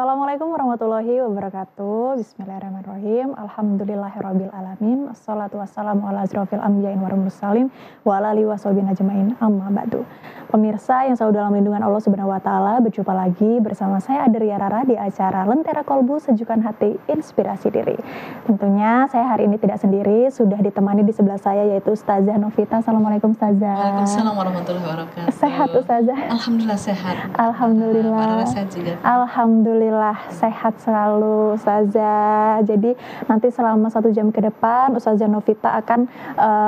Assalamualaikum warahmatullahi wabarakatuh. Bismillahirrahmanirrahim. Alhamdulillahirrabbilalamin. Assalatu wassalamu ala asrofil anbiyain wal mursalin wa ala alihi washabihi ajmain. Amma ba'du. Pemirsa yang selalu dalam lindungan Allah Subhanahu wa taala, berjumpa lagi bersama saya Adria Rara di acara Lentera Kolbu Sejukan Hati Inspirasi Diri. Tentunya saya hari ini tidak sendiri, sudah ditemani di sebelah saya yaitu Ustazah Novita. Assalamualaikum Ustazah. Waalaikumsalam warahmatullahi wabarakatuh. Sehat Ustazah? Alhamdulillah sehat. Alhamdulillah. Sehat juga. Alhamdulillah sehat selalu Ustazah. Jadi nanti selama 1 jam ke depan Ustazah Novita akan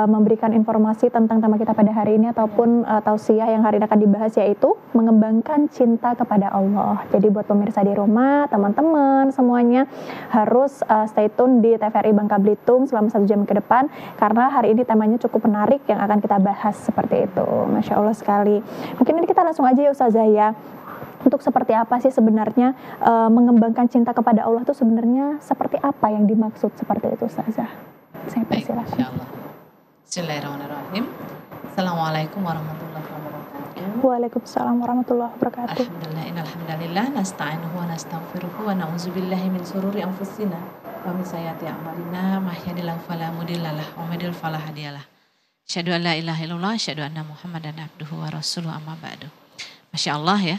memberikan informasi tentang tema kita pada hari ini ataupun tausiah yang hari ini akan dibahas, yaitu mengembangkan cinta kepada Allah. Jadi buat pemirsa di rumah, teman-teman semuanya harus stay tune di TVRI Bangka Belitung selama 1 jam ke depan, karena hari ini temanya cukup menarik yang akan kita bahas seperti itu. Masya Allah sekali. Mungkin ini kita langsung aja ya Ustazah ya. Untuk seperti apa sih sebenarnya mengembangkan cinta kepada Allah itu sebenarnya seperti apa yang dimaksud seperti itu Ustazah? Saya persilahkan. Insyaallah. Bismillahirrahmanirrahim. Assalamualaikum warahmatullahi wabarakatuh. Waalaikumsalam warahmatullahi wabarakatuh. Alhamdulillah, innalhamdalillah nasta'inuhu wa nastaghfiruhu wa na'udzubillahi min syururi anfusina wa min sayyiati a'malina may yahdihillahu fala mudhillalah wa may yudhlil fala hadiyalah. Asyhadu an la ilaha illallah, asyhadu anna Muhammadan abduhu wa rasuluhu, amma ba'du. Masya Allah ya.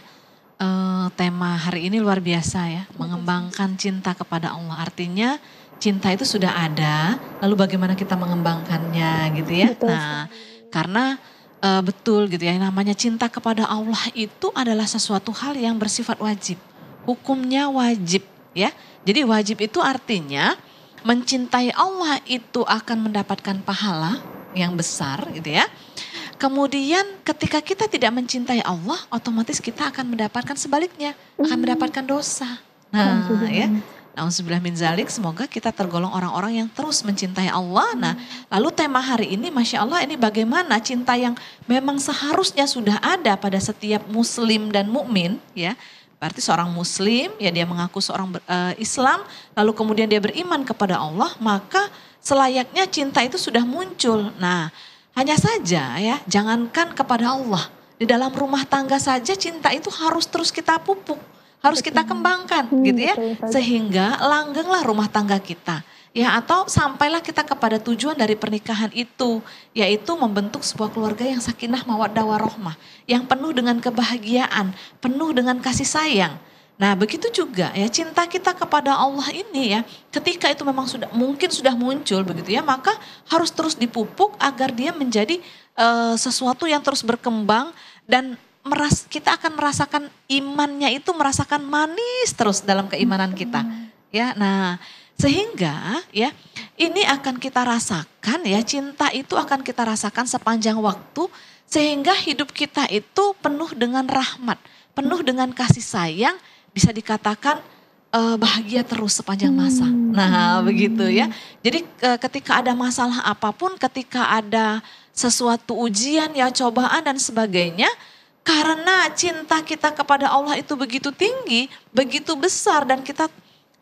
Tema hari ini luar biasa ya, mengembangkan cinta kepada Allah. Artinya cinta itu sudah ada, lalu bagaimana kita mengembangkannya gitu ya. Betul. Nah, karena betul gitu ya, namanya cinta kepada Allah itu adalah sesuatu hal yang bersifat wajib. Hukumnya wajib ya. Jadi wajib itu artinya mencintai Allah itu akan mendapatkan pahala yang besar gitu ya. Kemudian ketika kita tidak mencintai Allah, otomatis kita akan mendapatkan sebaliknya, akan mendapatkan dosa. Nah ya, na'udzubillah min zalik, semoga kita tergolong orang-orang yang terus mencintai Allah. Nah lalu tema hari ini Masya Allah ini bagaimana cinta yang memang seharusnya sudah ada pada setiap muslim dan mukmin ya. Berarti seorang muslim ya, dia mengaku seorang Islam, lalu kemudian dia beriman kepada Allah, maka selayaknya cinta itu sudah muncul. Nah hanya saja ya, jangankan kepada Allah, di dalam rumah tangga saja cinta itu harus terus kita pupuk, harus kita kembangkan gitu ya. Sehingga langgenglah rumah tangga kita. Ya, atau sampailah kita kepada tujuan dari pernikahan itu, yaitu membentuk sebuah keluarga yang sakinah mawaddah warahmah, yang penuh dengan kebahagiaan, penuh dengan kasih sayang. Nah begitu juga ya, cinta kita kepada Allah ini ya, ketika itu memang mungkin sudah muncul begitu ya, maka harus terus dipupuk agar dia menjadi sesuatu yang terus berkembang, dan kita akan merasakan imannya itu, merasakan manis terus dalam keimanan kita ya. Nah sehingga ya ini akan kita rasakan ya, cinta itu akan kita rasakan sepanjang waktu, sehingga hidup kita itu penuh dengan rahmat, penuh dengan kasih sayang, bisa dikatakan bahagia terus sepanjang masa. Nah begitu ya. Jadi ketika ada masalah apapun, ketika ada sesuatu ujian ya, cobaan dan sebagainya, karena cinta kita kepada Allah itu begitu tinggi, begitu besar, dan kita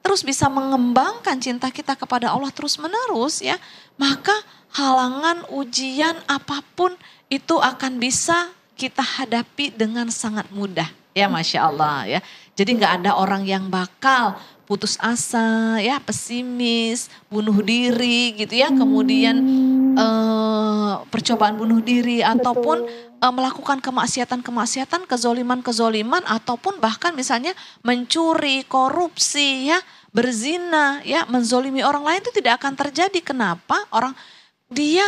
terus bisa mengembangkan cinta kita kepada Allah terus menerus ya, maka halangan ujian apapun itu akan bisa kita hadapi dengan sangat mudah. Ya Masya Allah ya. Jadi gak ada orang yang bakal putus asa ya, pesimis, bunuh diri gitu ya. Kemudian percobaan bunuh diri ataupun melakukan kemaksiatan-kemaksiatan, kezoliman-kezoliman, ataupun bahkan misalnya mencuri, korupsi ya, berzina ya, menzolimi orang lain, itu tidak akan terjadi. Kenapa? Dia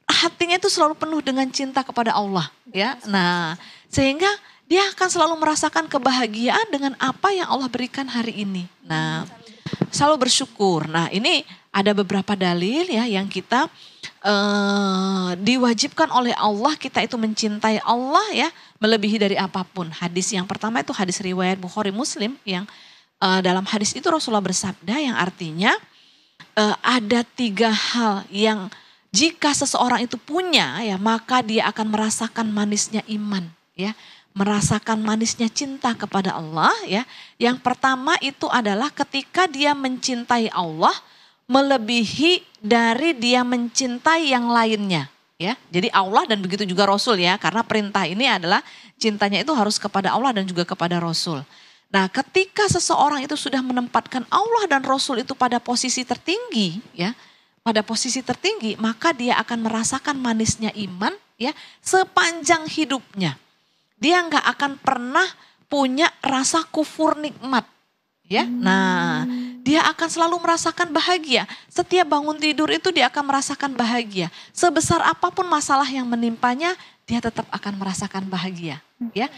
hatinya itu selalu penuh dengan cinta kepada Allah ya. Nah sehingga dia akan selalu merasakan kebahagiaan dengan apa yang Allah berikan hari ini. Nah, selalu bersyukur. Nah, ini ada beberapa dalil ya yang kita diwajibkan oleh Allah, kita itu mencintai Allah ya, melebihi dari apapun. Hadis yang pertama itu hadis riwayat Bukhari Muslim, yang dalam hadis itu Rasulullah bersabda yang artinya ada 3 hal yang jika seseorang itu punya ya, maka dia akan merasakan manisnya iman ya, merasakan manisnya cinta kepada Allah ya. Yang pertama itu adalah ketika dia mencintai Allah melebihi dari dia mencintai yang lainnya ya. Jadi Allah dan begitu juga Rasul ya, karena perintah ini adalah cintanya itu harus kepada Allah dan juga kepada Rasul. Nah, ketika seseorang itu sudah menempatkan Allah dan Rasul itu pada posisi tertinggi, ya, pada posisi tertinggi, maka dia akan merasakan manisnya iman, ya, sepanjang hidupnya. Dia nggak akan pernah punya rasa kufur nikmat, ya. Nah, dia akan selalu merasakan bahagia. Setiap bangun tidur itu dia akan merasakan bahagia. Sebesar apapun masalah yang menimpanya, dia tetap akan merasakan bahagia, ya.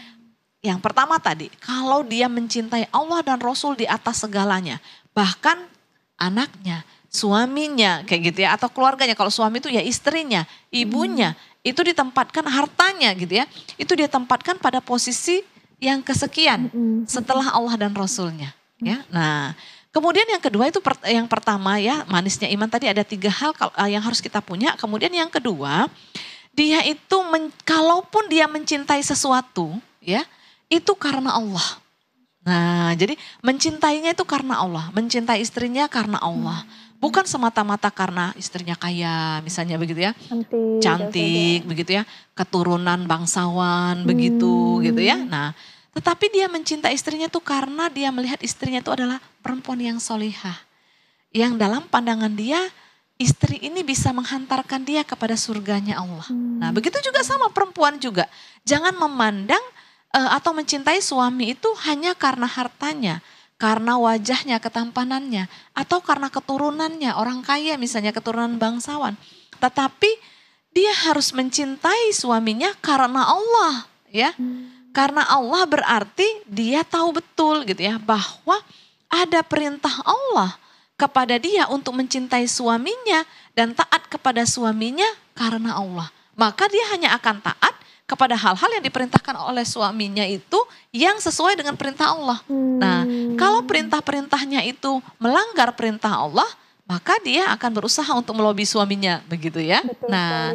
Yang pertama tadi, kalau dia mencintai Allah dan Rasul di atas segalanya, bahkan anaknya, suaminya, kayak gitu ya, atau keluarganya. Kalau suami itu ya istrinya, ibunya, itu ditempatkan hartanya gitu ya. Itu dia tempatkan pada posisi yang kesekian setelah Allah dan Rasulnya. Ya, nah, kemudian yang kedua itu yang pertama ya, manisnya iman tadi ada 3 hal yang harus kita punya. Kemudian yang kedua, dia itu kalaupun dia mencintai sesuatu, ya, itu karena Allah. Nah, jadi mencintainya itu karena Allah, mencintai istrinya karena Allah. Bukan semata-mata karena istrinya kaya, misalnya begitu ya. Cantik begitu ya, keturunan bangsawan begitu gitu ya. Nah, tetapi dia mencintai istrinya itu karena dia melihat istrinya itu adalah perempuan yang solihah. Yang dalam pandangan dia, istri ini bisa menghantarkan dia kepada surganya Allah. Nah, begitu juga sama perempuan juga. Jangan memandang atau mencintai suami itu hanya karena hartanya, karena wajahnya, ketampanannya, atau karena keturunannya, orang kaya misalnya keturunan bangsawan. Tetapi dia harus mencintai suaminya karena Allah, ya. Karena Allah berarti dia tahu betul gitu ya, bahwa ada perintah Allah kepada dia untuk mencintai suaminya dan taat kepada suaminya karena Allah. Maka dia hanya akan taat kepada hal-hal yang diperintahkan oleh suaminya itu yang sesuai dengan perintah Allah. Nah, kalau perintah-perintahnya itu melanggar perintah Allah, maka dia akan berusaha untuk melobi suaminya, begitu ya. Betul nah,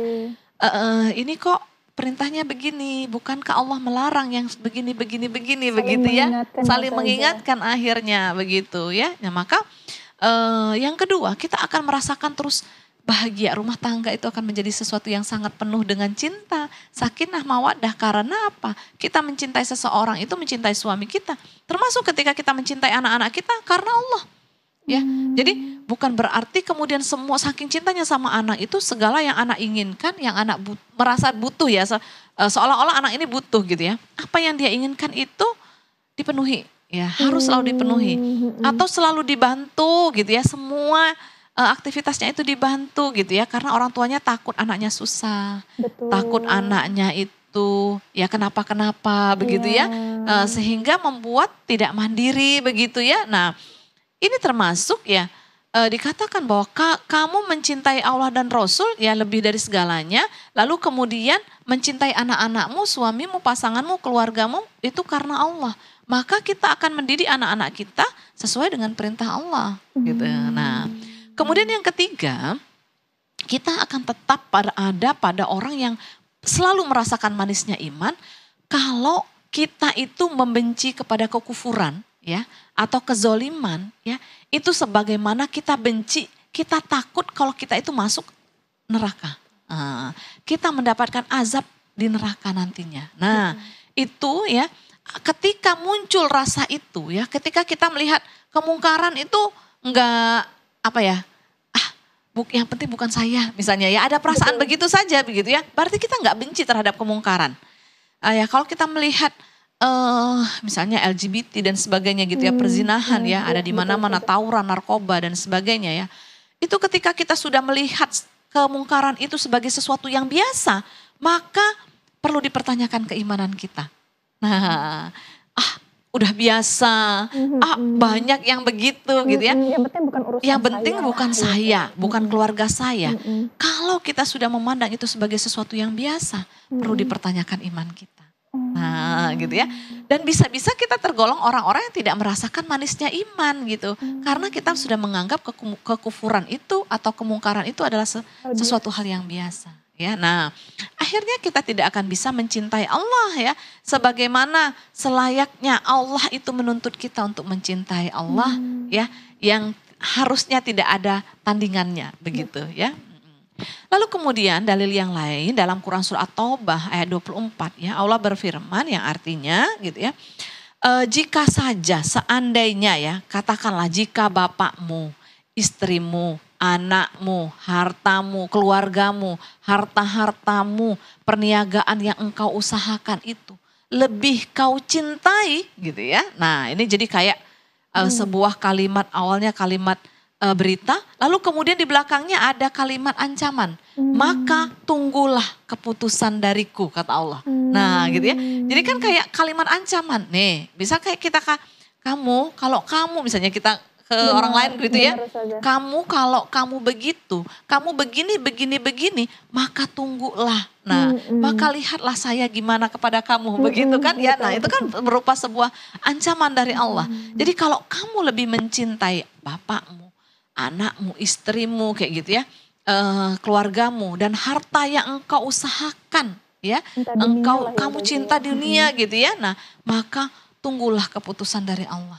ini kok perintahnya begini, bukankah Allah melarang yang begini begitu ya. Saling mengingatkan akhirnya begitu ya. Nah, maka yang kedua, kita akan merasakan terus bahagia, rumah tangga itu akan menjadi sesuatu yang sangat penuh dengan cinta, sakinah, mawaddah. Karena apa? Kita mencintai seseorang itu mencintai suami kita. Termasuk ketika kita mencintai anak-anak kita karena Allah. Ya, jadi bukan berarti kemudian semua saking cintanya sama anak itu segala yang anak inginkan, yang anak merasa butuh ya, seolah-olah anak ini butuh gitu ya. Apa yang dia inginkan itu dipenuhi, ya harus selalu dipenuhi. Atau selalu dibantu gitu ya, semua aktivitasnya itu dibantu gitu ya, karena orang tuanya takut anaknya susah, takut anaknya itu ya kenapa-kenapa begitu ya, sehingga membuat tidak mandiri begitu ya. Nah, ini termasuk ya dikatakan bahwa kamu mencintai Allah dan Rasul ya lebih dari segalanya, lalu kemudian mencintai anak-anakmu, suamimu, pasanganmu, keluargamu itu karena Allah. Maka kita akan mendidik anak-anak kita sesuai dengan perintah Allah gitu. Nah, kemudian yang ketiga, kita akan tetap ada pada orang yang selalu merasakan manisnya iman kalau kita itu membenci kepada kekufuran ya atau kezoliman ya, itu sebagaimana kita benci, kita takut kalau kita itu masuk neraka. Kita mendapatkan azab di neraka nantinya. Nah, itu ya ketika muncul rasa itu ya, ketika kita melihat kemungkaran itu enggak apa ya, yang penting bukan saya misalnya ya, ada perasaan begitu saja begitu ya, berarti kita nggak benci terhadap kemungkaran. Ya kalau kita melihat misalnya LGBT dan sebagainya gitu ya, perzinahan ya, ada di mana-mana, tawuran, narkoba dan sebagainya ya. Itu ketika kita sudah melihat kemungkaran itu sebagai sesuatu yang biasa, maka perlu dipertanyakan keimanan kita. Nah, udah biasa, banyak yang begitu gitu ya. Yang penting bukan urusan yang penting saya bukan saya, bukan keluarga saya. Kalau kita sudah memandang itu sebagai sesuatu yang biasa, perlu dipertanyakan iman kita. Nah gitu ya. Dan bisa-bisa kita tergolong orang-orang yang tidak merasakan manisnya iman gitu. Karena kita sudah menganggap kekufuran itu atau kemungkaran itu adalah sesuatu hal yang biasa. Ya, nah akhirnya kita tidak akan bisa mencintai Allah ya. Sebagaimana selayaknya Allah itu menuntut kita untuk mencintai Allah ya. Yang harusnya tidak ada tandingannya begitu ya. Lalu kemudian dalil yang lain dalam Quran surah At-Taubah ayat 24 ya, Allah berfirman yang artinya gitu ya, Jika saja seandainya ya, katakanlah jika bapakmu, istrimu, anakmu, hartamu, keluargamu, harta-hartamu, perniagaan yang engkau usahakan itu lebih kau cintai gitu ya. Nah ini jadi kayak sebuah kalimat, awalnya kalimat berita, lalu kemudian di belakangnya ada kalimat ancaman. Maka tunggulah keputusan dariku, kata Allah. Nah gitu ya, jadi kan kayak kalimat ancaman. Nih bisa kayak kita, kamu, kalau kamu misalnya kita ke orang lain gitu ya. Kamu kalau kamu begitu, kamu begini, maka tunggulah. Nah, maka lihatlah saya gimana kepada kamu, begitu kan ya. Nah, itu kan berupa sebuah ancaman dari Allah. Jadi kalau kamu lebih mencintai bapakmu, anakmu, istrimu kayak gitu ya, keluargamu dan harta yang engkau usahakan ya, kamu cinta dunia gitu ya. Nah, maka tunggulah keputusan dari Allah.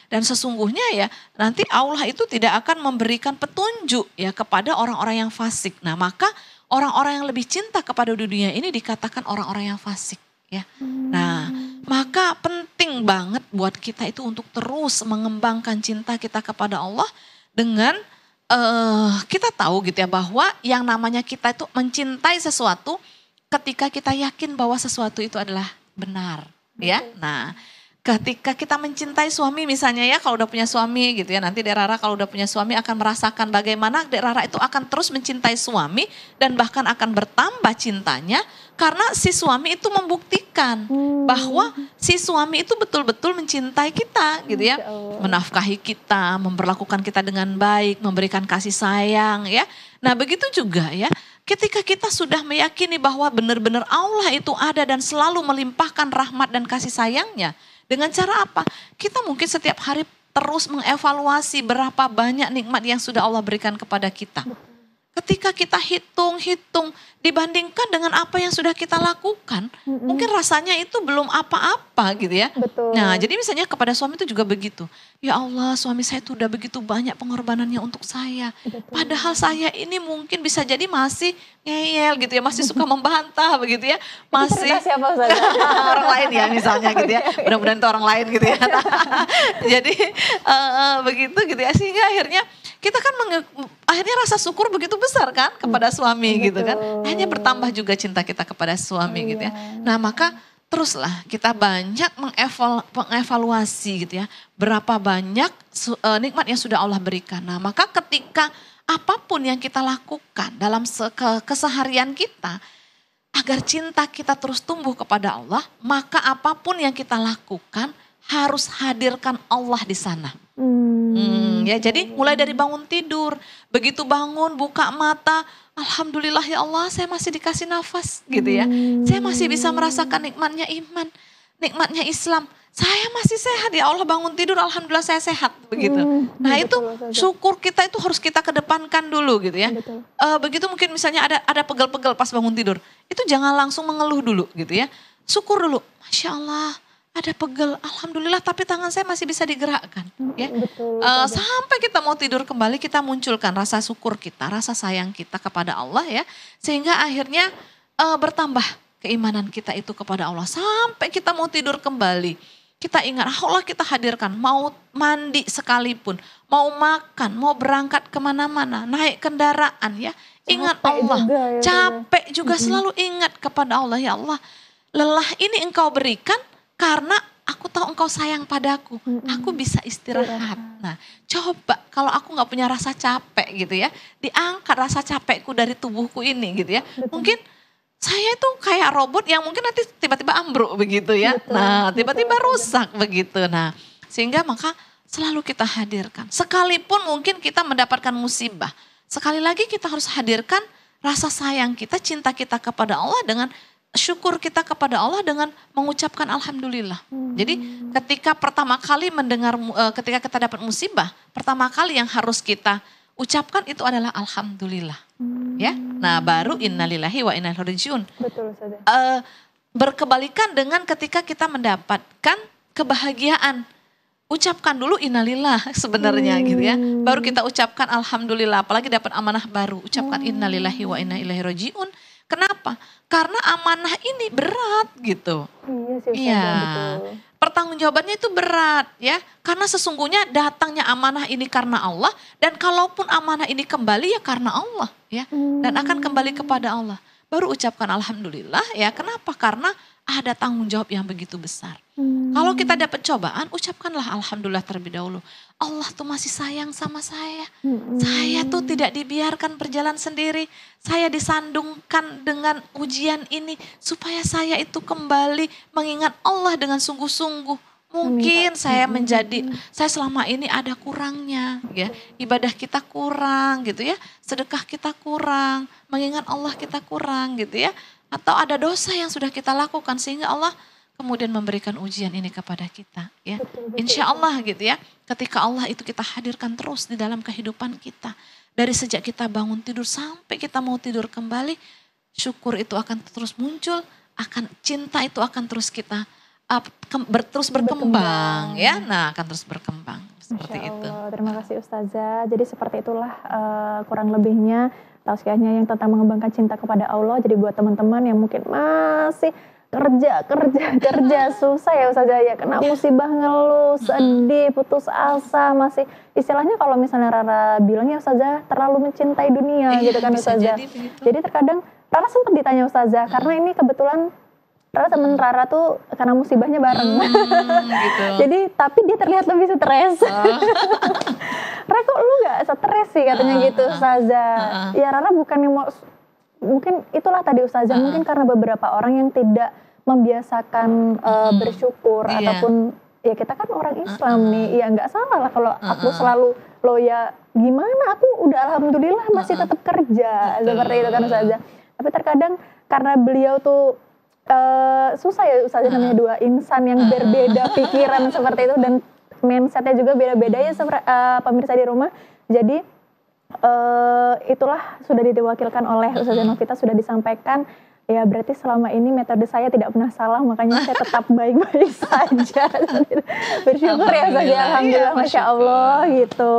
Dan sesungguhnya ya nanti Allah itu tidak akan memberikan petunjuk ya kepada orang-orang yang fasik. Nah maka orang-orang yang lebih cinta kepada dunia ini dikatakan orang-orang yang fasik ya. Nah maka penting banget buat kita itu untuk terus mengembangkan cinta kita kepada Allah dengan kita tahu gitu ya bahwa yang namanya kita itu mencintai sesuatu ketika kita yakin bahwa sesuatu itu adalah benar ya. Nah ketika kita mencintai suami misalnya ya, kalau udah punya suami gitu ya, nanti Dek Rara kalau udah punya suami akan merasakan bagaimana Dek Rara itu akan terus mencintai suami dan bahkan akan bertambah cintanya karena si suami itu membuktikan bahwa si suami itu betul-betul mencintai kita gitu ya. Menafkahi kita, memperlakukan kita dengan baik, memberikan kasih sayang ya. Nah begitu juga ya, ketika kita sudah meyakini bahwa benar-benar Allah itu ada dan selalu melimpahkan rahmat dan kasih sayangnya. Dengan cara apa? Kita mungkin setiap hari terus mengevaluasi berapa banyak nikmat yang sudah Allah berikan kepada kita. Ketika kita hitung-hitung dibandingkan dengan apa yang sudah kita lakukan, mungkin rasanya itu belum apa-apa gitu ya. Betul. Nah jadi misalnya kepada suami itu juga begitu. Ya Allah suami saya itu udah begitu banyak pengorbanannya untuk saya. Padahal saya ini mungkin bisa jadi masih ngeyel gitu ya, masih suka membantah begitu ya. Masih siapa, orang lain ya misalnya gitu ya. Mudah-mudahan itu orang lain gitu ya. Jadi begitu gitu ya, sehingga akhirnya kita kan akhirnya rasa syukur begitu besar kan kepada suami gitu kan. Akhirnya bertambah juga cinta kita kepada suami gitu ya. Nah maka teruslah kita banyak mengevaluasi gitu ya. Berapa banyak nikmat yang sudah Allah berikan. Nah maka ketika apapun yang kita lakukan dalam keseharian kita, agar cinta kita terus tumbuh kepada Allah, maka apapun yang kita lakukan harus hadirkan Allah di sana. Ya jadi mulai dari bangun tidur, begitu bangun buka mata, alhamdulillah ya Allah saya masih dikasih nafas gitu ya. Saya masih bisa merasakan nikmatnya iman, nikmatnya Islam. Saya masih sehat ya Allah, bangun tidur alhamdulillah saya sehat begitu. Nah itu syukur kita itu harus kita kedepankan dulu gitu ya. Begitu mungkin misalnya ada pegel-pegel pas bangun tidur, itu jangan langsung mengeluh dulu gitu ya. Syukur dulu, Masya Allah. Ada pegel, alhamdulillah tapi tangan saya masih bisa digerakkan. Ya. Sampai kita mau tidur kembali kita munculkan rasa syukur kita, rasa sayang kita kepada Allah ya. Sehingga akhirnya bertambah keimanan kita itu kepada Allah. Sampai kita mau tidur kembali, kita ingat Allah kita hadirkan, mau mandi sekalipun, mau makan, mau berangkat kemana-mana, naik kendaraan ya. Ingat Allah, capek juga selalu ingat kepada Allah. Ya Allah, lelah ini engkau berikan karena aku tahu engkau sayang padaku, aku bisa istirahat. Nah coba kalau aku gak punya rasa capek gitu ya, diangkat rasa capekku dari tubuhku ini gitu ya. Mungkin saya itu kayak robot yang mungkin nanti tiba-tiba ambruk begitu ya. Nah tiba-tiba rusak begitu. Nah sehingga maka selalu kita hadirkan. Sekalipun mungkin kita mendapatkan musibah, sekali lagi kita harus hadirkan rasa sayang kita, cinta kita kepada Allah dengan syukur kita kepada Allah dengan mengucapkan alhamdulillah. Jadi ketika pertama kali mendengar, ketika kita dapat musibah, pertama kali yang harus kita ucapkan itu adalah alhamdulillah. Ya, nah baru innalillahi wa inna ilaihi rajiun. Betul, Ustazah. Berkebalikan dengan ketika kita mendapatkan kebahagiaan. Ucapkan dulu innalillah sebenarnya gitu ya. Baru kita ucapkan alhamdulillah, apalagi dapat amanah baru. Ucapkan innalillahi wa inna ilaihi rajiun. Kenapa? Karena amanah ini berat gitu. Iya sih, Iya. betul. pertanggungjawabannya itu berat ya. Karena sesungguhnya datangnya amanah ini karena Allah. Dan kalaupun amanah ini kembali ya karena Allah ya. Dan akan kembali kepada Allah. Baru ucapkan alhamdulillah ya. Kenapa? Karena ada tanggung jawab yang begitu besar. Kalau kita dapat cobaan, ucapkanlah alhamdulillah terlebih dahulu. Allah tuh masih sayang sama saya. Saya tuh tidak dibiarkan berjalan sendiri. Saya disandungkan dengan ujian ini supaya saya itu kembali mengingat Allah dengan sungguh-sungguh. Mungkin saya selama ini ada kurangnya ya. Ibadah kita kurang gitu ya. Sedekah kita kurang, mengingat Allah kita kurang gitu ya. Atau ada dosa yang sudah kita lakukan sehingga Allah kemudian memberikan ujian ini kepada kita ya. Insya Allah gitu ya. Ketika Allah itu kita hadirkan terus di dalam kehidupan kita. Dari sejak kita bangun tidur sampai kita mau tidur kembali. Syukur itu akan terus muncul. Cinta itu akan terus kita terus berkembang ya. Nah akan terus berkembang. Seperti itu. Terima kasih Ustazah. Jadi seperti itulah kurang lebihnya tausiahnya yang tentang mengembangkan cinta kepada Allah. Jadi buat teman-teman yang mungkin masih kerja susah ya Ustazah ya, kena musibah, ngeluh, sedih, putus asa, masih istilahnya kalau misalnya Rara bilang ya Ustazah terlalu mencintai dunia gitu kan Ustazah. Jadi terkadang Rara sempat ditanya Ustazah karena ini kebetulan temen Rara tuh karena musibahnya bareng. Gitu. Jadi tapi dia terlihat lebih stres. Rara kok lu gak stres sih katanya gitu Ustazah. Ya Rara bukannya mau, mungkin itulah tadi Ustazah, mungkin karena beberapa orang yang tidak membiasakan bersyukur ataupun ya kita kan orang Islam nih, ya gak salah lah kalau aku selalu lo ya gimana, aku udah alhamdulillah masih tetap kerja seperti itu kan Ustazah. Tapi terkadang karena beliau tuh susah ya Ustazah, namanya dua insan yang berbeda pikiran seperti itu dan mindsetnya juga beda-beda ya pemirsa di rumah. Jadi itulah sudah diwakilkan oleh Ustazah Novita, sudah disampaikan. Ya berarti selama ini metode saya tidak pernah salah, makanya saya tetap baik-baik saja. Bersyukur ya Ustazah, alhamdulillah, ya, Masya Allah gitu.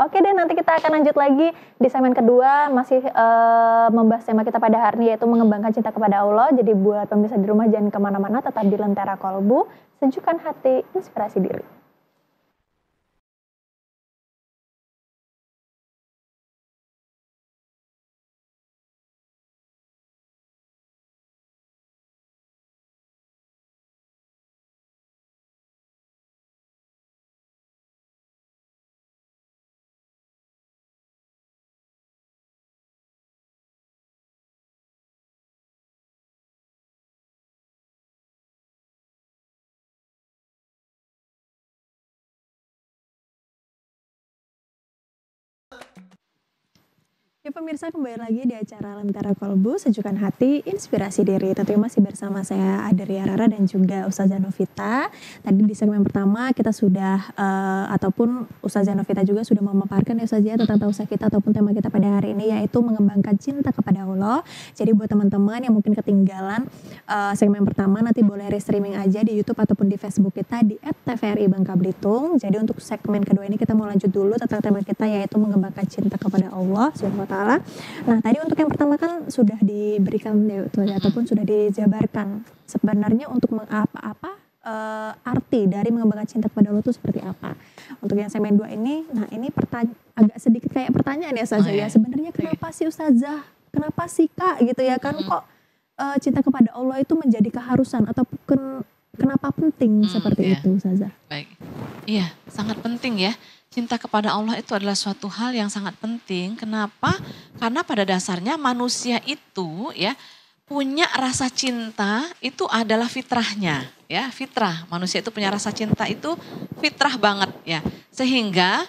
Oke deh, nanti kita akan lanjut lagi di segmen kedua, masih membahas tema kita pada hari ini, yaitu mengembangkan cinta kepada Allah. Jadi buat pemirsa di rumah jangan kemana-mana, tetap di Lentera Kolbu, sejukkan hati, inspirasi diri. Ya pemirsa, kembali lagi di acara Lentera Kolbu, sejukkan hati, inspirasi diri. Tentunya masih bersama saya Aderia Rara dan juga Ustazah Novita. Tadi di segmen pertama kita sudah ataupun Ustazah Novita juga sudah memaparkan ya Ustazah tentang tausiah kita ataupun tema kita pada hari ini, yaitu mengembangkan cinta kepada Allah. Jadi buat teman-teman yang mungkin ketinggalan segmen pertama, nanti boleh streaming aja di YouTube ataupun di Facebook kita di @tvri Bangka Belitung. Jadi untuk segmen kedua ini kita mau lanjut dulu tentang tema kita, yaitu mengembangkan cinta kepada Allah Subhanahu wa Ta'ala. Nah tadi untuk yang pertama kan sudah diberikan ataupun sudah dijabarkan sebenarnya untuk arti dari mengembangkan cinta kepada Allah itu seperti apa. Untuk yang segmen 2 ini, nah ini agak sedikit kayak pertanyaan ya Ustazah ya. Sebenarnya kenapa sih Ustazah, kenapa sih Kak gitu ya kan, kok cinta kepada Allah itu menjadi keharusan atau kenapa penting seperti itu Ustazah? Baik, iya sangat penting ya. Cinta kepada Allah itu adalah suatu hal yang sangat penting. Kenapa? Karena pada dasarnya manusia itu ya punya rasa cinta, itu adalah fitrahnya ya. Fitrah manusia itu punya rasa cinta, itu fitrah banget ya. Sehingga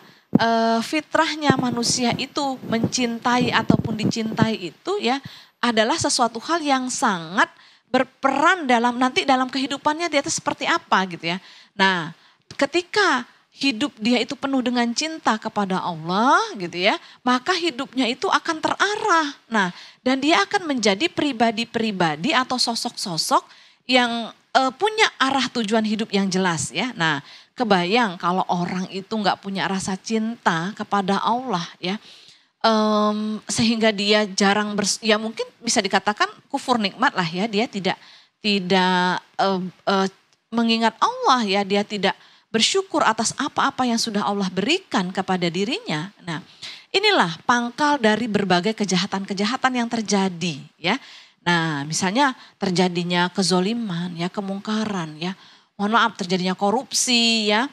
fitrahnya manusia itu mencintai ataupun dicintai itu ya adalah sesuatu hal yang sangat berperan dalam kehidupannya dia itu seperti apa gitu ya. Nah, ketika hidup dia itu penuh dengan cinta kepada Allah gitu ya, maka hidupnya itu akan terarah. Nah, dan dia akan menjadi pribadi-pribadi atau sosok-sosok yang punya arah tujuan hidup yang jelas ya. Nah, kebayang kalau orang itu nggak punya rasa cinta kepada Allah ya, sehingga dia jarang ya mungkin bisa dikatakan kufur nikmat lah ya, dia tidak mengingat Allah ya, dia tidak bersyukur atas apa-apa yang sudah Allah berikan kepada dirinya. Nah, inilah pangkal dari berbagai kejahatan-kejahatan yang terjadi ya. Nah, misalnya terjadinya kezoliman ya, kemungkaran ya. Mohon maaf, terjadinya korupsi ya,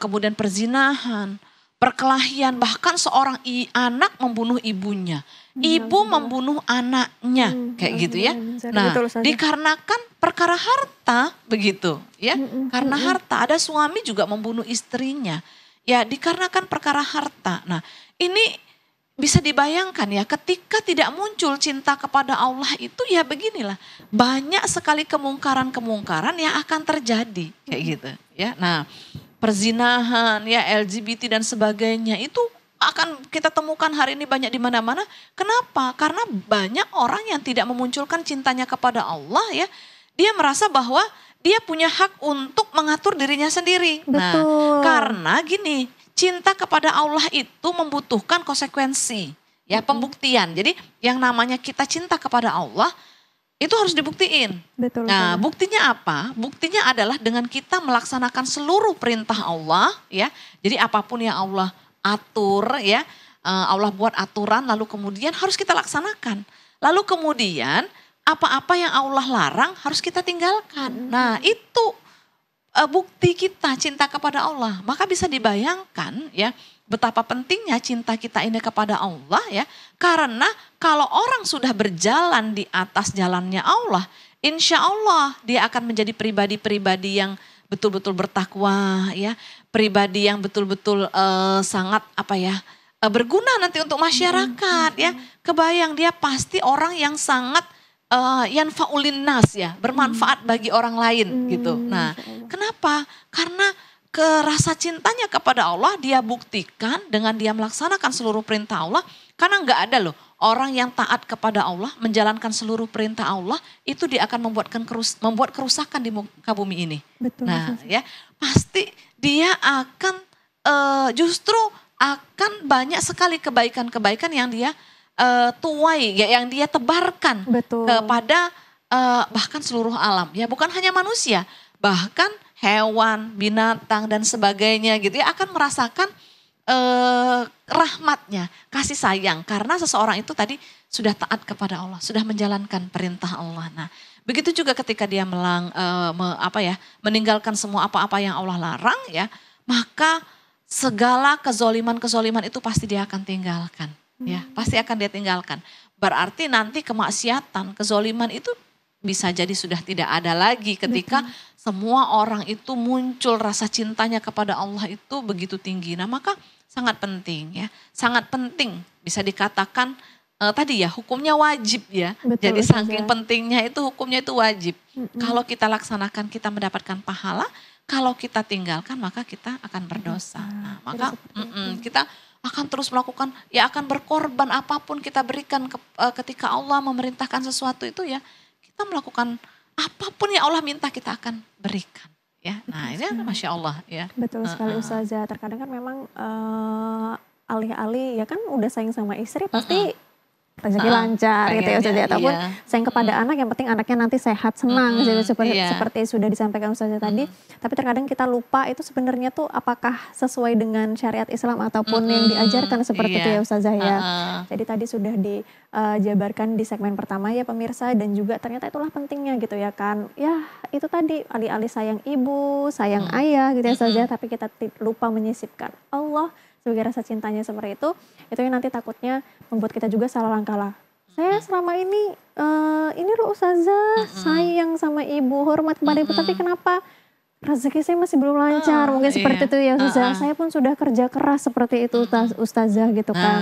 kemudian perzinahan, perkelahian, bahkan seorang anak membunuh ibunya. Ibu membunuh anaknya, kayak gitu ya. Nah, dikarenakan perkara harta begitu ya. Karena harta, ada suami juga membunuh istrinya. Ya, dikarenakan perkara harta. Nah, ini bisa dibayangkan ya, ketika tidak muncul cinta kepada Allah itu ya beginilah. Banyak sekali kemungkaran-kemungkaran yang akan terjadi, kayak gitu ya. Nah, perzinahan ya, LGBT dan sebagainya itu akan kita temukan hari ini banyak di mana-mana. Kenapa? Karena banyak orang yang tidak memunculkan cintanya kepada Allah ya. Dia merasa bahwa dia punya hak untuk mengatur dirinya sendiri. Betul. Nah, karena gini, cinta kepada Allah itu membutuhkan konsekuensi, ya, pembuktian. Jadi yang namanya kita cinta kepada Allah itu harus dibuktiin. Betul. Nah, buktinya apa? Buktinya adalah dengan kita melaksanakan seluruh perintah Allah, ya. Jadi apapun yang Allah atur, ya, Allah buat aturan, lalu kemudian harus kita laksanakan. Lalu kemudian apa-apa yang Allah larang harus kita tinggalkan. Nah, itu bukti kita cinta kepada Allah. Maka bisa dibayangkan ya betapa pentingnya cinta kita ini kepada Allah ya. Karena kalau orang sudah berjalan di atas jalannya Allah, insya Allah dia akan menjadi pribadi-pribadi yang betul-betul bertakwa ya. Pribadi yang betul-betul sangat berguna nanti untuk masyarakat ya. Kebayang dia pasti orang yang sangat yanfa'ulin nas ya, bermanfaat bagi orang lain gitu. Nah, kenapa? Karena rasa cintanya kepada Allah dia buktikan dengan dia melaksanakan seluruh perintah Allah. Karena nggak ada loh orang yang taat kepada Allah, menjalankan seluruh perintah Allah, itu dia akan membuat kerusakan di muka bumi ini. Betul. Nah, ya pasti dia akan justru akan banyak sekali kebaikan-kebaikan yang dia tuai ya, yang dia tebarkan. Betul. Kepada bahkan seluruh alam ya, bukan hanya manusia, bahkan hewan, binatang dan sebagainya gitu ya akan merasakan rahmatnya, kasih sayang karena seseorang itu tadi sudah taat kepada Allah, sudah menjalankan perintah Allah. Nah, begitu juga ketika dia meninggalkan semua apa-apa yang Allah larang ya, maka segala kezoliman-kezoliman itu pasti dia akan tinggalkan. Ya, pasti akan dia tinggalkan. Berarti nanti kemaksiatan, kezoliman itu bisa jadi sudah tidak ada lagi ketika semua orang itu muncul rasa cintanya kepada Allah itu begitu tinggi. Nah, maka sangat penting ya, sangat penting bisa dikatakan tadi ya hukumnya wajib ya. Betul, jadi saking pentingnya itu hukumnya itu wajib. Kalau kita laksanakan kita mendapatkan pahala, kalau kita tinggalkan maka kita akan berdosa. Nah, maka kita akan terus melakukan, ya akan berkorban apapun kita berikan ketika Allah memerintahkan sesuatu itu ya. Kita melakukan apapun yang Allah minta kita akan berikan. Ya, nah ini Masya Allah ya. Betul sekali Ustazah, terkadang kan memang alih-alih ya kan udah sayang sama istri pasti rezeki lancar gitu ya Ustazah. Ataupun sayang kepada anak, yang penting anaknya nanti sehat, senang seperti sudah disampaikan Ustazah tadi. Tapi terkadang kita lupa itu sebenarnya tuh apakah sesuai dengan syariat Islam ataupun yang diajarkan seperti itu ya Ustazah ya. Jadi tadi sudah dijabarkan di segmen pertama ya pemirsa, dan juga ternyata itulah pentingnya gitu ya kan. Ya itu tadi alih-alih sayang ibu, sayang ayah gitu ya Ustazah, tapi kita lupa menyisipkan Allah sebagai rasa cintanya seperti itu yang nanti takutnya membuat kita juga salah langkah lah. Saya selama ini loh Ustazah sayang sama ibu, hormat kepada ibu, tapi kenapa rezeki saya masih belum lancar? Mungkin seperti itu ya Ustazah. Saya pun sudah kerja keras seperti itu Ustazah gitu kan.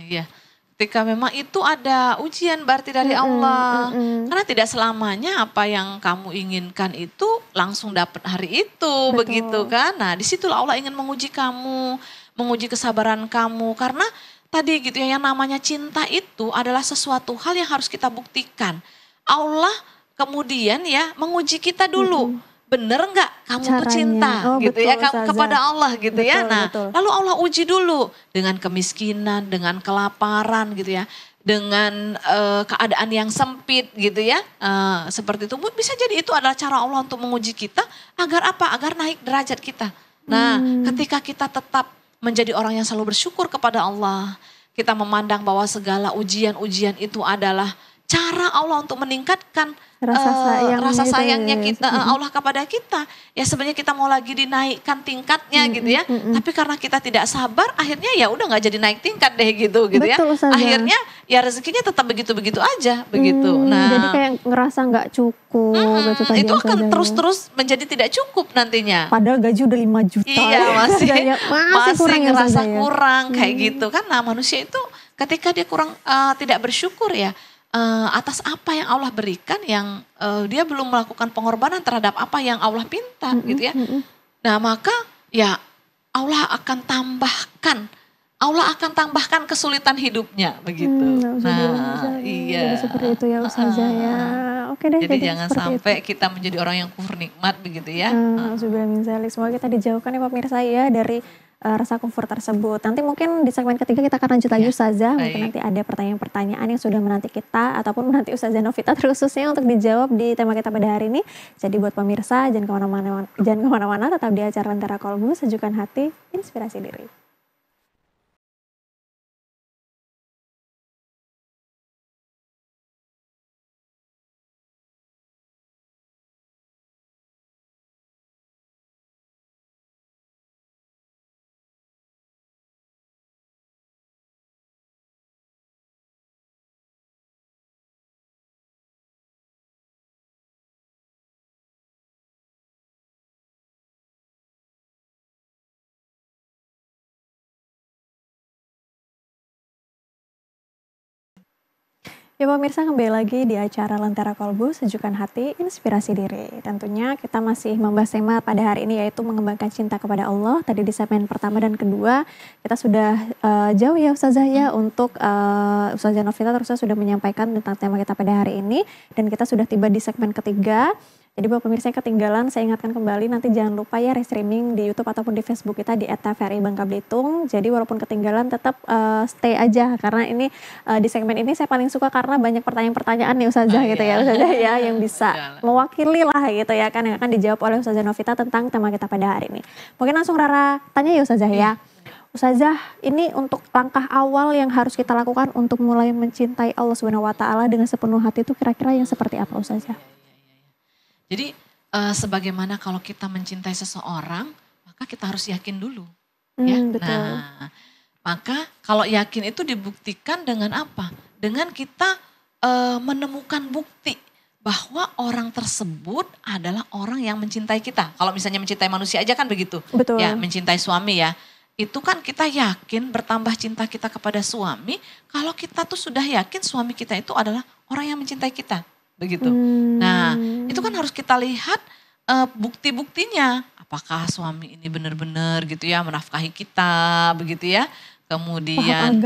Iya. Ketika memang itu ada ujian berarti dari Allah. Karena tidak selamanya apa yang kamu inginkan itu langsung dapat hari itu. Betul. Begitu kan. Nah disitulah Allah ingin menguji kamu, menguji kesabaran kamu. Karena tadi gitu ya, yang namanya cinta itu adalah sesuatu hal yang harus kita buktikan. Allah kemudian ya menguji kita dulu. Bener nggak kamu tuh cinta gitu betul, ya kepada Allah gitu ya. Nah betul. lalu Allah uji dulu dengan kemiskinan, dengan kelaparan gitu ya. dengan keadaan yang sempit gitu ya, seperti itu. Bisa jadi itu adalah cara Allah untuk menguji kita agar apa? Agar naik derajat kita. Nah, ketika kita tetap menjadi orang yang selalu bersyukur kepada Allah, kita memandang bahwa segala ujian-ujian itu adalah cara Allah untuk meningkatkan rasa sayangnya kita, Allah kepada kita. Ya sebenarnya kita mau lagi dinaikkan tingkatnya gitu ya. Tapi karena kita tidak sabar, akhirnya ya udah nggak jadi naik tingkat deh gitu ya. Akhirnya ya rezekinya tetap begitu-begitu aja begitu. Nah, jadi kayak ngerasa nggak cukup. Itu akan terus-terus menjadi tidak cukup nantinya. Padahal gaji udah 5 juta. Iya masih ngerasa kurang kayak gitu kan. Nah manusia itu ketika dia kurang tidak bersyukur ya. Atas apa yang Allah berikan yang dia belum melakukan pengorbanan terhadap apa yang Allah pinta gitu ya. Nah maka ya Allah akan tambahkan kesulitan hidupnya begitu. Iya. Jadi seperti itu ya Ustazah ya. Oke deh. Jadi jangan sampai kita menjadi orang yang kufur nikmat begitu ya. Semoga kita dijauhkan ya pemirsa ya dari rasa kufur tersebut. Nanti mungkin di segmen ketiga kita akan lanjut lagi Ustazah. Mungkin nanti ada pertanyaan-pertanyaan yang sudah menanti kita ataupun menanti Ustazah Novita terkhususnya untuk dijawab di tema kita pada hari ini. Jadi buat pemirsa jangan kemana-mana, tetap di acara Lentera Kolbu, sejukkan hati, inspirasi diri. Ya pemirsa, kembali lagi di acara Lentera Kolbu, sejukkan hati, inspirasi diri. Tentunya kita masih membahas tema pada hari ini yaitu mengembangkan cinta kepada Allah. Tadi di segmen pertama dan kedua kita sudah jauh ya Ustazah ya untuk Ustazah Novita terusnya sudah menyampaikan tentang tema kita pada hari ini. Dan kita sudah tiba di segmen ketiga. Jadi buat pemirsa yang ketinggalan, saya ingatkan kembali nanti jangan lupa ya restreaming di YouTube ataupun di Facebook kita di @tvri Bangka Belitung. Jadi walaupun ketinggalan tetap stay aja karena ini di segmen ini saya paling suka karena banyak pertanyaan-pertanyaan nih Ustazah gitu ya Ustazah ya yang bisa mewakili lah gitu ya kan yang akan dijawab oleh Ustazah Novita tentang tema kita pada hari ini. Mungkin langsung Rara tanya ya Ustazah ya. Ustazah, ini untuk langkah awal yang harus kita lakukan untuk mulai mencintai Allah Subhanahu wa taala dengan sepenuh hati itu kira-kira yang seperti apa Ustazah? Jadi sebagaimana kalau kita mencintai seseorang, maka kita harus yakin dulu. Ya. Betul. Nah, maka kalau yakin itu dibuktikan dengan apa? Dengan kita menemukan bukti bahwa orang tersebut adalah orang yang mencintai kita. Kalau misalnya mencintai manusia aja kan begitu. Betul. Ya, mencintai suami ya. Itu kan kita yakin bertambah cinta kita kepada suami kalau kita tuh sudah yakin suami kita itu adalah orang yang mencintai kita. Begitu. Nah, itu kan harus kita lihat bukti-buktinya. Apakah suami ini benar-benar gitu ya menafkahi kita, begitu ya. Kemudian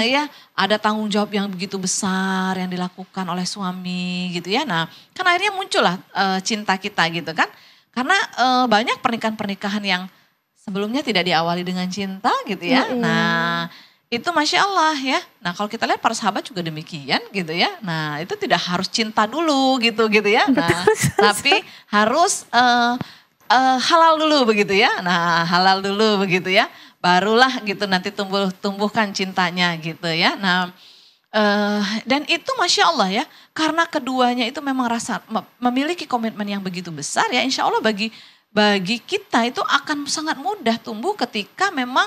ya ada tanggung jawab yang begitu besar yang dilakukan oleh suami gitu ya. Nah, kan akhirnya muncullah cinta kita gitu kan. Karena banyak pernikahan-pernikahan yang sebelumnya tidak diawali dengan cinta gitu ya. Nah, itu Masya Allah ya. Nah kalau kita lihat para sahabat juga demikian gitu ya. Nah itu tidak harus cinta dulu gitu ya. Nah tapi harus halal dulu begitu ya. Nah halal dulu begitu ya. Barulah gitu nanti tumbuhkan cintanya gitu ya. Nah dan itu Masya Allah ya. Karena keduanya itu memang memiliki komitmen yang begitu besar ya. Insya Allah bagi kita itu akan sangat mudah tumbuh ketika memang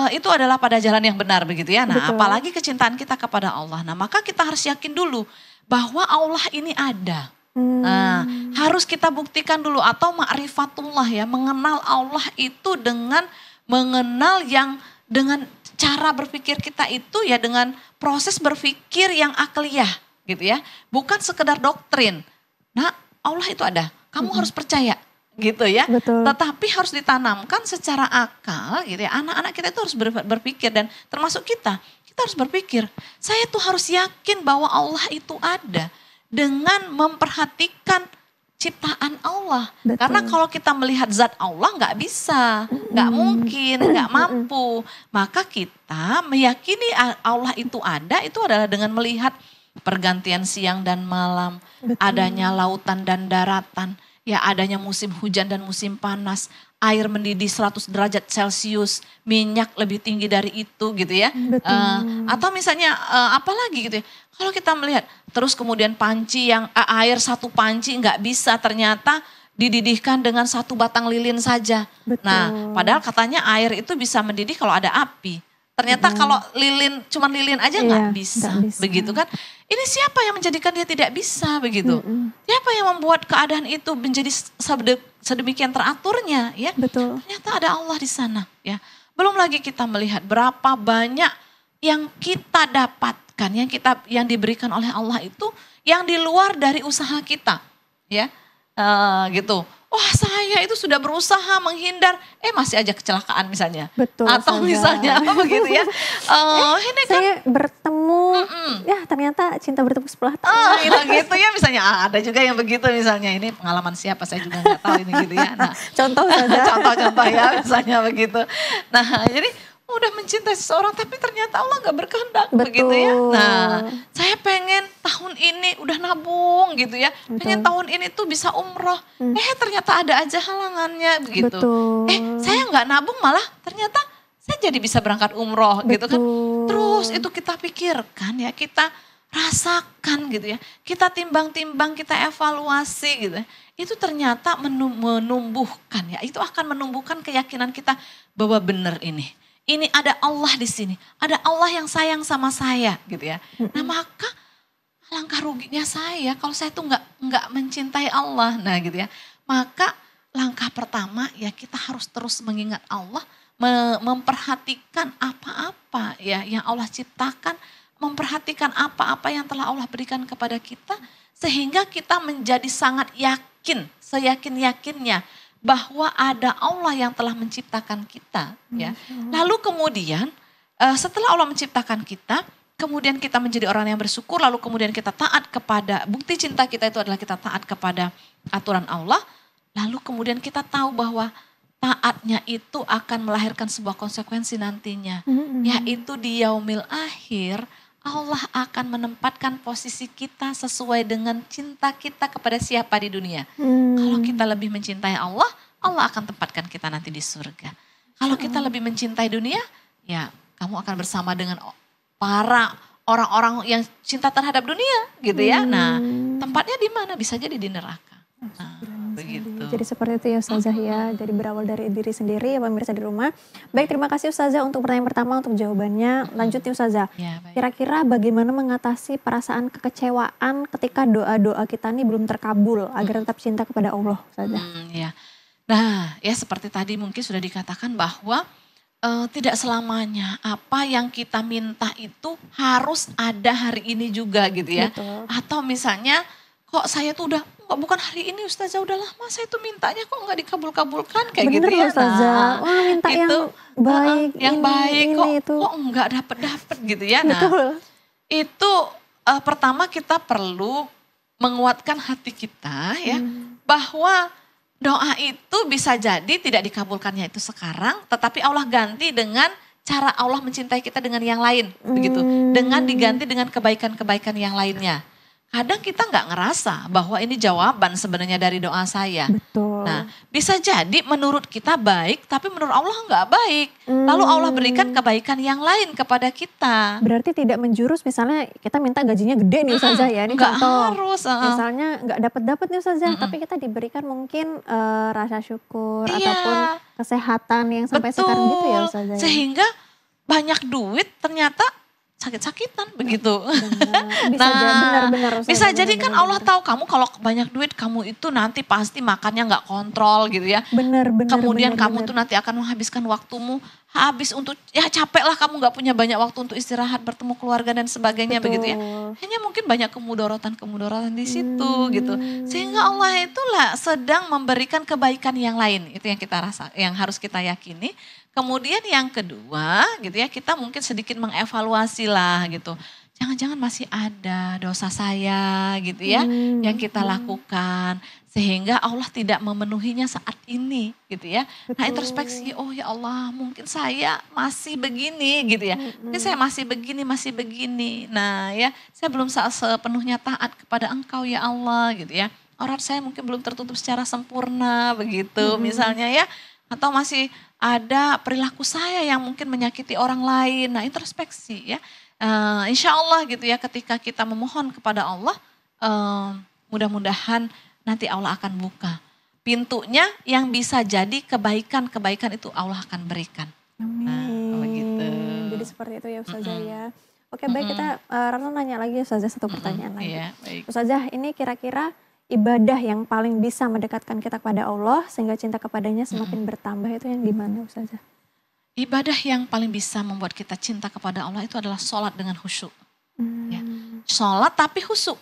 itu adalah pada jalan yang benar begitu ya. Nah apalagi kecintaan kita kepada Allah. Nah maka kita harus yakin dulu bahwa Allah ini ada. Nah harus kita buktikan dulu atau ma'rifatullah ya. Mengenal Allah itu dengan mengenal yang dengan cara berpikir kita itu ya dengan proses berpikir yang akliyah gitu ya. Bukan sekedar doktrin. Nah Allah itu ada. Kamu harus percaya. Gitu ya. Betul. Tetapi harus ditanamkan secara akal gitu ya. Anak-anak kita itu harus berpikir dan termasuk kita harus berpikir, saya tuh harus yakin bahwa Allah itu ada dengan memperhatikan ciptaan Allah. Betul. Karena kalau kita melihat zat Allah nggak bisa, nggak mungkin, nggak mampu. Maka kita meyakini Allah itu ada, itu adalah dengan melihat pergantian siang dan malam, Betul. adanya lautan dan daratan, ya adanya musim hujan dan musim panas, air mendidih 100 derajat Celcius, minyak lebih tinggi dari itu gitu ya. Betul. Atau misalnya apa lagi gitu ya. Kalau kita melihat terus kemudian panci yang air satu panci nggak bisa ternyata dididihkan dengan satu batang lilin saja. Betul. Nah, padahal katanya air itu bisa mendidih kalau ada api. Ternyata kalau lilin, cuman lilin aja nggak bisa, begitu kan? Ini siapa yang menjadikan dia tidak bisa begitu? Siapa yang membuat keadaan itu menjadi sedemikian teraturnya, ya? Betul. Ternyata ada Allah di sana, ya. Belum lagi kita melihat berapa banyak yang kita dapatkan, yang diberikan oleh Allah itu yang di luar dari usaha kita, ya, gitu. Wah, saya itu sudah berusaha menghindar, masih aja kecelakaan misalnya. Betul. Atau misalnya begitu ya. Ini kan saya bertemu, ya ternyata cinta bertepuk sebelah tangan. gitu ya misalnya. Ada juga yang begitu misalnya. Ini pengalaman siapa saya juga nggak tahu ini gitu ya. Nah, Contoh saja. contoh-contoh ya misalnya begitu. Nah, jadi udah mencintai seseorang tapi ternyata Allah nggak berkehendak begitu ya. Nah, saya pengen tahun ini udah nabung gitu ya. Pengen tahun ini tuh bisa umroh. Ternyata ada aja halangannya begitu. Saya nggak nabung malah ternyata saya jadi bisa berangkat umroh gitu kan. Terus itu kita pikirkan ya, kita rasakan gitu ya. Kita timbang-timbang, kita evaluasi gitu ya. Itu ternyata menumbuhkan ya. Itu akan menumbuhkan keyakinan kita bahwa benar ini. Ini ada Allah di sini, ada Allah yang sayang sama saya gitu ya. Nah, maka langkah ruginya saya kalau saya tuh nggak mencintai Allah. Nah, gitu ya. Maka langkah pertama ya kita harus terus mengingat Allah, memperhatikan apa-apa ya yang Allah ciptakan, memperhatikan apa-apa yang telah Allah berikan kepada kita sehingga kita menjadi sangat yakin, seyakin-yakinnya bahwa ada Allah yang telah menciptakan kita, ya. Lalu kemudian setelah Allah menciptakan kita, kemudian kita menjadi orang yang bersyukur, lalu kemudian kita taat kepada, bukti cinta kita itu adalah kita taat kepada aturan Allah, lalu kemudian kita tahu bahwa taatnya itu akan melahirkan sebuah konsekuensi nantinya, yaitu di yaumil akhir Allah akan menempatkan posisi kita sesuai dengan cinta kita kepada siapa di dunia. Kalau kita lebih mencintai Allah, Allah akan tempatkan kita nanti di surga. Kalau kita lebih mencintai dunia, ya kamu akan bersama dengan para orang-orang yang cinta terhadap dunia gitu ya. Nah, tempatnya di mana? Bisa jadi di neraka. Nah, begitu. Jadi seperti itu ya Ustazah ya. Jadi berawal dari diri sendiri ya pemirsa di rumah. Baik, terima kasih Ustazah untuk pertanyaan pertama, untuk jawabannya. Lanjut nih Ustazah. Ya, kira-kira bagaimana mengatasi perasaan kekecewaan ketika doa-doa kita nih belum terkabul agar tetap cinta kepada Allah Ustazah? Ya. Nah, ya seperti tadi mungkin sudah dikatakan bahwa tidak selamanya apa yang kita minta itu harus ada hari ini juga gitu ya. Betul. Atau misalnya kok saya tuh udah bukan hari ini Ustazah, udah lama saya tuh mintanya kok nggak dikabul-kabulkan kayak bener gitu ya. Ustazah. Nah, wah minta itu, yang baik, kok nggak dapet gitu ya. Nah, betul. Itu pertama kita perlu menguatkan hati kita ya, bahwa doa itu bisa jadi tidak dikabulkannya itu sekarang, tetapi Allah ganti dengan cara Allah mencintai kita dengan yang lain, begitu. Dengan diganti dengan kebaikan-kebaikan yang lainnya. Kadang kita nggak ngerasa bahwa ini jawaban sebenarnya dari doa saya. Betul. Nah, bisa jadi menurut kita baik, tapi menurut Allah nggak baik. Lalu Allah berikan kebaikan yang lain kepada kita. Berarti tidak menjurus misalnya kita minta gajinya gede nih Ustazah ya. Ini nggak contoh. harus. Misalnya nggak dapat nih Ustazah, tapi kita diberikan mungkin rasa syukur ataupun kesehatan yang sampai sekarang gitu ya Ustazah. Sehingga banyak duit ternyata sakit-sakitan begitu. Bisa jadi kan Allah tahu kamu kalau banyak duit kamu itu nanti pasti makannya nggak kontrol gitu ya. Kemudian kamu tuh nanti akan menghabiskan waktumu habis untuk ya capek lah kamu nggak punya banyak waktu untuk istirahat, bertemu keluarga dan sebagainya. Begitu ya. Hanya mungkin banyak kemudaratan di situ gitu. Sehingga Allah itulah sedang memberikan kebaikan yang lain. Itu yang kita rasa, yang harus kita yakini. Kemudian yang kedua gitu ya, kita mungkin sedikit mengevaluasi lah gitu. Jangan-jangan masih ada dosa saya gitu ya yang kita lakukan. sehingga Allah tidak memenuhinya saat ini gitu ya. Nah Betul. introspeksi, oh ya Allah mungkin saya masih begini gitu ya. Mungkin saya masih begini. Nah ya saya belum sepenuhnya taat kepada Engkau ya Allah gitu ya. Aurat saya mungkin belum tertutup secara sempurna begitu misalnya ya. Atau masih ada perilaku saya yang mungkin menyakiti orang lain. Nah introspeksi ya. Insya Allah gitu ya ketika kita memohon kepada Allah, mudah-mudahan nanti Allah akan buka pintunya yang bisa jadi kebaikan-kebaikan itu Allah akan berikan. Nah, begitu. Jadi seperti itu ya Ustazah ya. Oke baik, kita Rana nanya lagi Ustazah satu pertanyaan lagi. Iya, baik. Ustazah, ini kira-kira ibadah yang paling bisa mendekatkan kita kepada Allah sehingga cinta kepadanya semakin bertambah itu yang gimana Ustazah? Ibadah yang paling bisa membuat kita cinta kepada Allah itu adalah sholat dengan khusyuk. Ya. Sholat tapi khusyuk.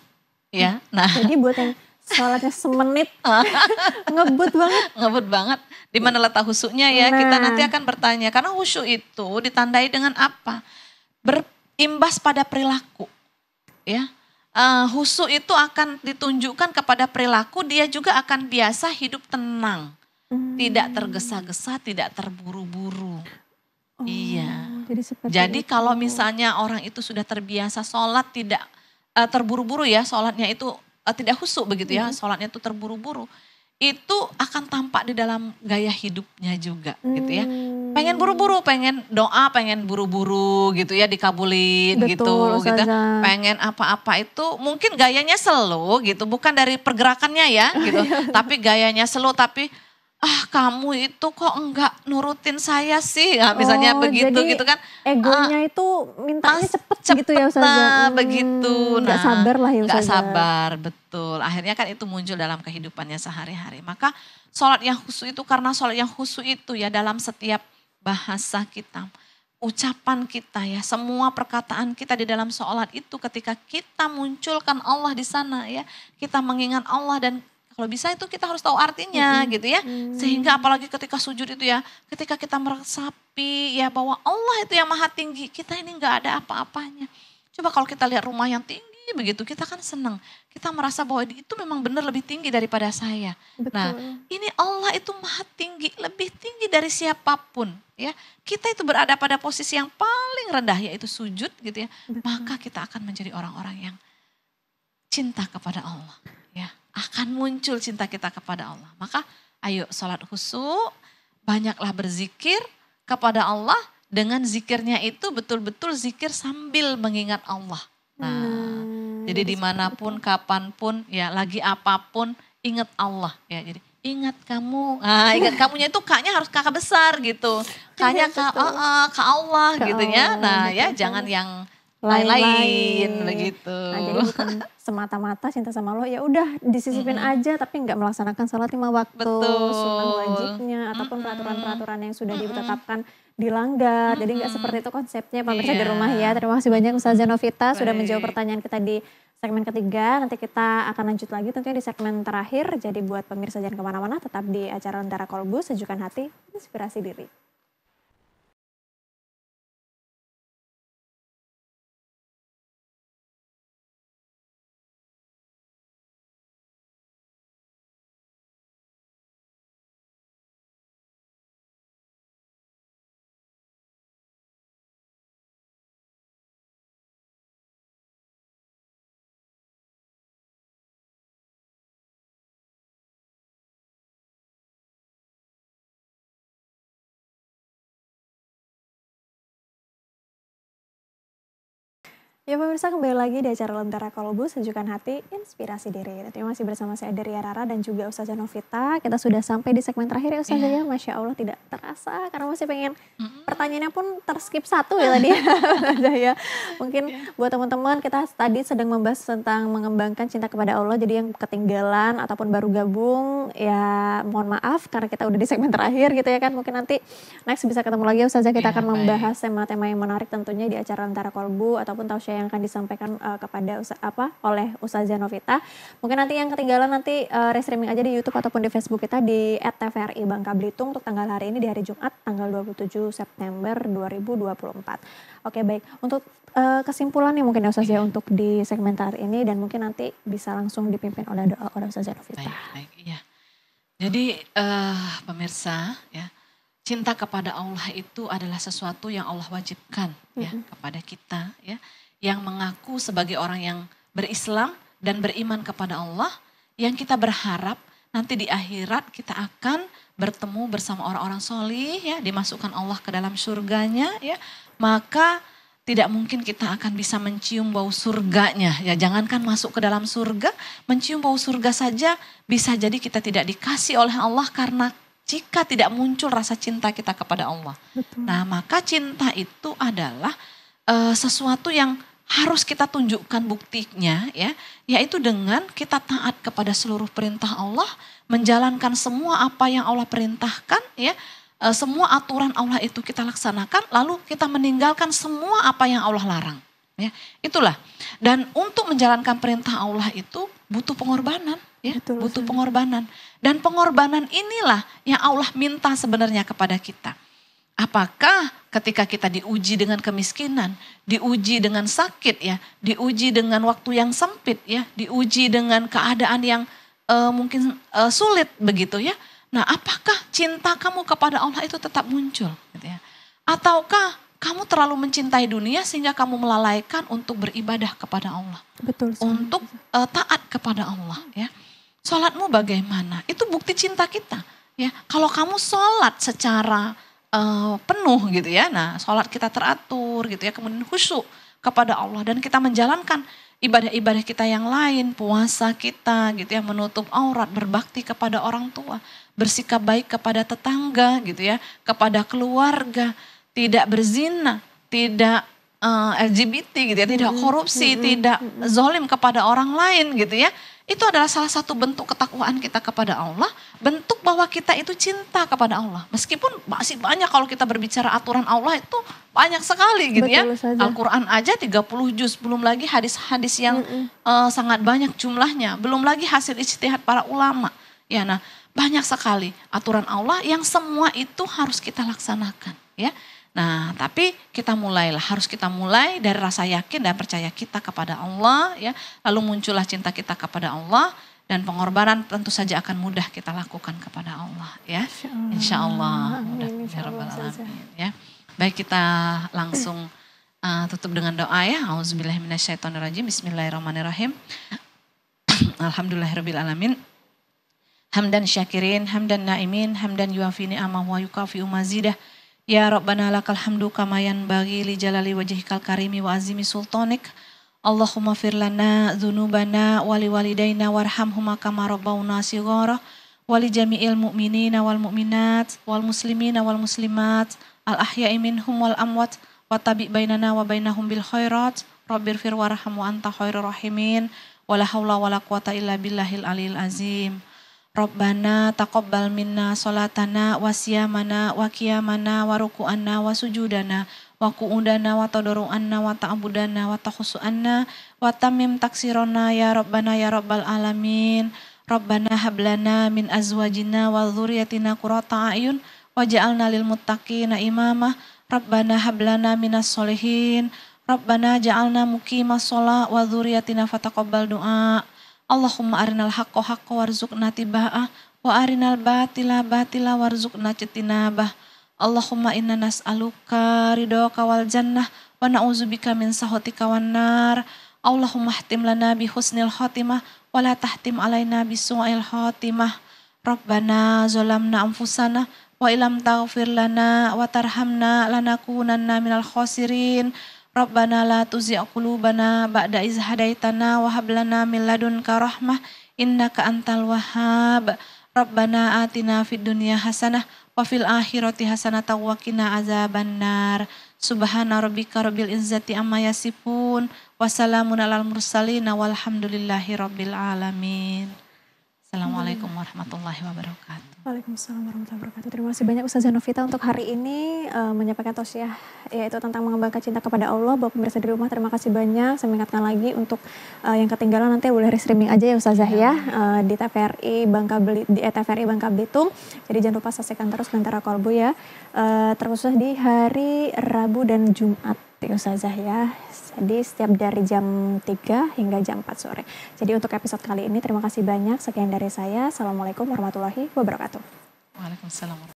Ya. Nah, Jadi buat yang sholatnya semenit ngebut banget. ngebut banget. Di mana letak khusyuknya ya? Kita nanti akan bertanya. Karena khusyuk itu ditandai dengan apa? Berimbas pada perilaku. Ya. Khusyuk itu akan ditunjukkan kepada perilaku. Dia juga akan biasa hidup tenang. Tidak tergesa-gesa, tidak terburu-buru. Iya. Jadi kalau misalnya orang itu sudah terbiasa sholat tidak terburu-buru ya, sholatnya itu tidak khusyuk begitu ya, sholatnya itu terburu-buru, itu akan tampak di dalam gaya hidupnya juga gitu ya. Pengen buru-buru, pengen doa, pengen buru-buru gitu ya, dikabulin. Betul, gitu. Ustazah. Pengen apa-apa itu mungkin gayanya slow gitu, bukan dari pergerakannya ya gitu, tapi gayanya slow, tapi kamu itu kok enggak nurutin saya sih, nah, misalnya begitu gitu kan. Egonya itu mintanya cepet gitu ya Ustazah. Begitu. Nggak sabar lah ya Ustazah. Nggak sabar, betul. Akhirnya kan itu muncul dalam kehidupannya sehari-hari. Maka sholat yang khusyuk itu, karena sholat yang khusyuk itu ya dalam setiap bahasa kita, ucapan kita ya, semua perkataan kita di dalam sholat itu ketika kita munculkan Allah di sana ya, kita mengingat Allah dan kalau bisa itu kita harus tahu artinya gitu ya. Sehingga apalagi ketika sujud itu ya, ketika kita meresapi ya bahwa Allah itu yang maha tinggi, kita ini nggak ada apa-apanya. Coba kalau kita lihat rumah yang tinggi begitu, kita kan senang. Kita merasa bahwa itu memang benar lebih tinggi daripada saya. Betul. Nah ini Allah itu maha tinggi, lebih tinggi dari siapapun. Ya, kita itu berada pada posisi yang paling rendah yaitu sujud gitu ya. Maka kita akan menjadi orang-orang yang cinta kepada Allah. Ya, akan muncul cinta kita kepada Allah. Maka ayo sholat khusyuk, banyaklah berzikir kepada Allah. Dengan zikirnya itu betul-betul zikir sambil mengingat Allah. Nah, jadi dimanapun, kapanpun, ya lagi apapun ingat Allah. Ya, jadi ingat kamu. Nah, ingat kamunya itu kaknya harus kakak besar gitu. Kaknya ke Allah gitu ya. Nah ya jangan yang lain-lain begitu. Nah, jadi bukan semata-mata cinta sama Allah ya udah disisipin aja tapi nggak melaksanakan sholat 5 waktu, sunnah wajibnya ataupun peraturan-peraturan yang sudah ditetapkan dilanggar. Jadi nggak seperti itu konsepnya pemirsa di rumah ya. Terima kasih banyak Ustazah Novita sudah menjawab pertanyaan kita di segmen ketiga. Nanti kita akan lanjut lagi tentunya di segmen terakhir. Jadi buat pemirsa jangan kemana-mana, tetap di acara Lentera Kolbu, Sejukkan Hati, Inspirasi Diri. Ya pemirsa, kembali lagi di acara Lentera Kolbu, Sejukkan Hati, Inspirasi Diri. Terima kasih bersama saya Deria Rara dan juga Ustazah Novita. Kita sudah sampai di segmen terakhir ya Ustazah ya. Masya Allah tidak terasa karena masih pengen pertanyaannya pun terskip satu ya tadi ya. Mungkin buat teman-teman kita tadi sedang membahas tentang mengembangkan cinta kepada Allah. Jadi yang ketinggalan ataupun baru gabung ya mohon maaf karena kita udah di segmen terakhir gitu ya kan. Mungkin nanti next bisa ketemu lagi Ustazah, kita akan membahas tema-tema yang menarik tentunya di acara Lentera Kolbu ataupun tausiah yang akan disampaikan kepada oleh Ustazah Novita. Mungkin nanti yang ketinggalan nanti restreaming aja di YouTube ataupun di Facebook kita di @tvri Bangka Belitung untuk tanggal hari ini di hari Jumat tanggal 27 September September 2024. Oke, baik. Untuk kesimpulan nih mungkin ya Ustazah untuk di segmen terakhir ini, dan mungkin nanti bisa langsung dipimpin oleh doa oleh Ustazah Novita. Baik, iya. Jadi pemirsa ya, cinta kepada Allah itu adalah sesuatu yang Allah wajibkan ya kepada kita ya, yang mengaku sebagai orang yang berislam dan beriman kepada Allah, yang kita berharap nanti di akhirat kita akan bertemu bersama orang-orang solih ya, dimasukkan Allah ke dalam surganya ya, maka tidak mungkin kita akan bisa mencium bau surganya ya, jangankan masuk ke dalam surga, mencium bau surga saja bisa jadi kita tidak dikasih oleh Allah karena jika tidak muncul rasa cinta kita kepada Allah. Betul. Nah, maka cinta itu adalah sesuatu yang harus kita tunjukkan buktinya ya, yaitu dengan kita taat kepada seluruh perintah Allah, menjalankan semua apa yang Allah perintahkan ya, semua aturan Allah itu kita laksanakan, lalu kita meninggalkan semua apa yang Allah larang ya. Itulah. Dan untuk menjalankan perintah Allah itu butuh pengorbanan ya, butuh pengorbanan. Dan pengorbanan inilah yang Allah minta sebenarnya kepada kita. Apakah ketika kita diuji dengan kemiskinan, diuji dengan sakit ya, diuji dengan waktu yang sempit ya, diuji dengan keadaan yang mungkin sulit begitu ya. Nah, apakah cinta kamu kepada Allah itu tetap muncul gitu ya? Ataukah kamu terlalu mencintai dunia sehingga kamu melalaikan untuk beribadah kepada Allah? Betul. Untuk taat kepada Allah ya. Sholatmu bagaimana? Itu bukti cinta kita ya. Kalau kamu sholat secara penuh gitu ya, nah sholat kita teratur gitu ya, kemudian khusyuk kepada Allah dan kita menjalankan ibadah-ibadah kita yang lain, puasa kita gitu ya, menutup aurat, berbakti kepada orang tua, bersikap baik kepada tetangga gitu ya, kepada keluarga, tidak berzina, tidak LGBT gitu ya, tidak korupsi, tidak zolim kepada orang lain gitu ya. Itu adalah salah satu bentuk ketakwaan kita kepada Allah, bentuk bahwa kita itu cinta kepada Allah. Meskipun masih banyak kalau kita berbicara aturan Allah itu banyak sekali gitu ya. Al-Quran aja 30 juz, belum lagi hadis-hadis yang sangat banyak jumlahnya, belum lagi hasil ijtihad para ulama. Ya, nah banyak sekali aturan Allah yang semua itu harus kita laksanakan ya. Nah, tapi harus kita mulai dari rasa yakin dan percaya kita kepada Allah ya. Lalu muncullah cinta kita kepada Allah dan pengorbanan tentu saja akan mudah kita lakukan kepada Allah ya. Insya Allah. Ya. Baik, kita langsung tutup dengan doa ya. Auzubillahiminasyaitonirrajim. Bismillahirrahmanirrahim. Alhamdulillahirrabbilalamin. Hamdan syakirin, hamdan naimin, hamdan yuafi ni'amah wa yukafi mazidah. Ya Rabbana lakal hamdu kama yanbaghi li jalali wajhikal karimi wa azimi sultanik. Allahumma fir lana dzunubana wa li walidaina warhamhuma kama rabbawna shighara wa li jami'il mu'minina wal mu'minat wal muslimina wal muslimat al ahya'i minhum wal amwat wa tabi' bainana wa bainahum bil khairat rabbirfir warham wa anta khairur rahimin wa la haula wa la quwata illa billahil aliyil azim. Rabbana taqabbal minna salatana wa siyamana wa qiyamana wa ruku'anna wa sujudana wa qu'udana wa tadaru'anna wa ta'budana wa takhusu'anna wa tamim taksirona ya Rabbana ya Rabbal alamin. Rabbana hablana min azwajina wa dzurriyyatina qurrata a'yun waj'alna lil muttaqina imama. Rabbana hablana minas solihin. Rabbana ja'alna muqimas shalah wa dzurriyyatina fataqabbal du'a. Allahumma arinal haqqa haqqa warzuqna tiba'ah wa arinal batila batila warzuqna jitinabah. Allahumma inna nas'aluka ridhoka wal jannah wa na'udzubika min sakhatika wan nar. Allahumma ihtim lana bi husnil khatimah wa la tahtim alaina bi su'il khatimah. Rabbana zalamna anfusana wa ilam taghfir lana wa tarhamna lanakunanna minal khasirin. Rabbana la tuzigh qulubana ba'da iz hadaitana wa hab lana min ladunka rahmah innaka antal wahhab. Rabbana atina fid dunya hasanah wa fil akhirati hasanah wa qina azabannar. Subhana rabbika rabbil izzati amma yasifun wa salamun alal mursalin walhamdulillahi rabbil alamin. Assalamualaikum warahmatullahi wabarakatuh. Waalaikumsalam warahmatullahi wabarakatuh. Terima kasih banyak Ustazah Novita untuk hari ini menyampaikan tausiah yaitu tentang mengembangkan cinta kepada Allah. Buat pemirsa di rumah terima kasih banyak. Saya mengingatkan lagi untuk yang ketinggalan nanti boleh streaming aja ya Ustazah ya di TVRI Bangka Belitung, di TVRI Bangka Belitung. Jadi jangan lupa saksikan terus Lentera Kolbu ya. Terkhusus di hari Rabu dan Jumat ya Ustazah ya. Jadi setiap dari jam 3 hingga jam 4 sore. Jadi untuk episode kali ini terima kasih banyak. Sekian dari saya. Assalamualaikum warahmatullahi wabarakatuh. Waalaikumsalam.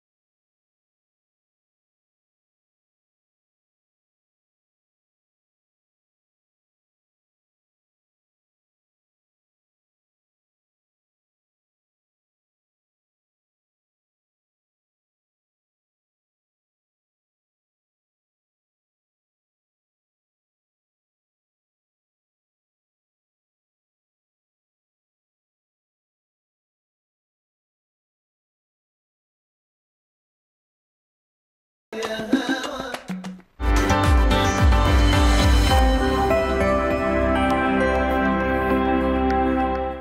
يا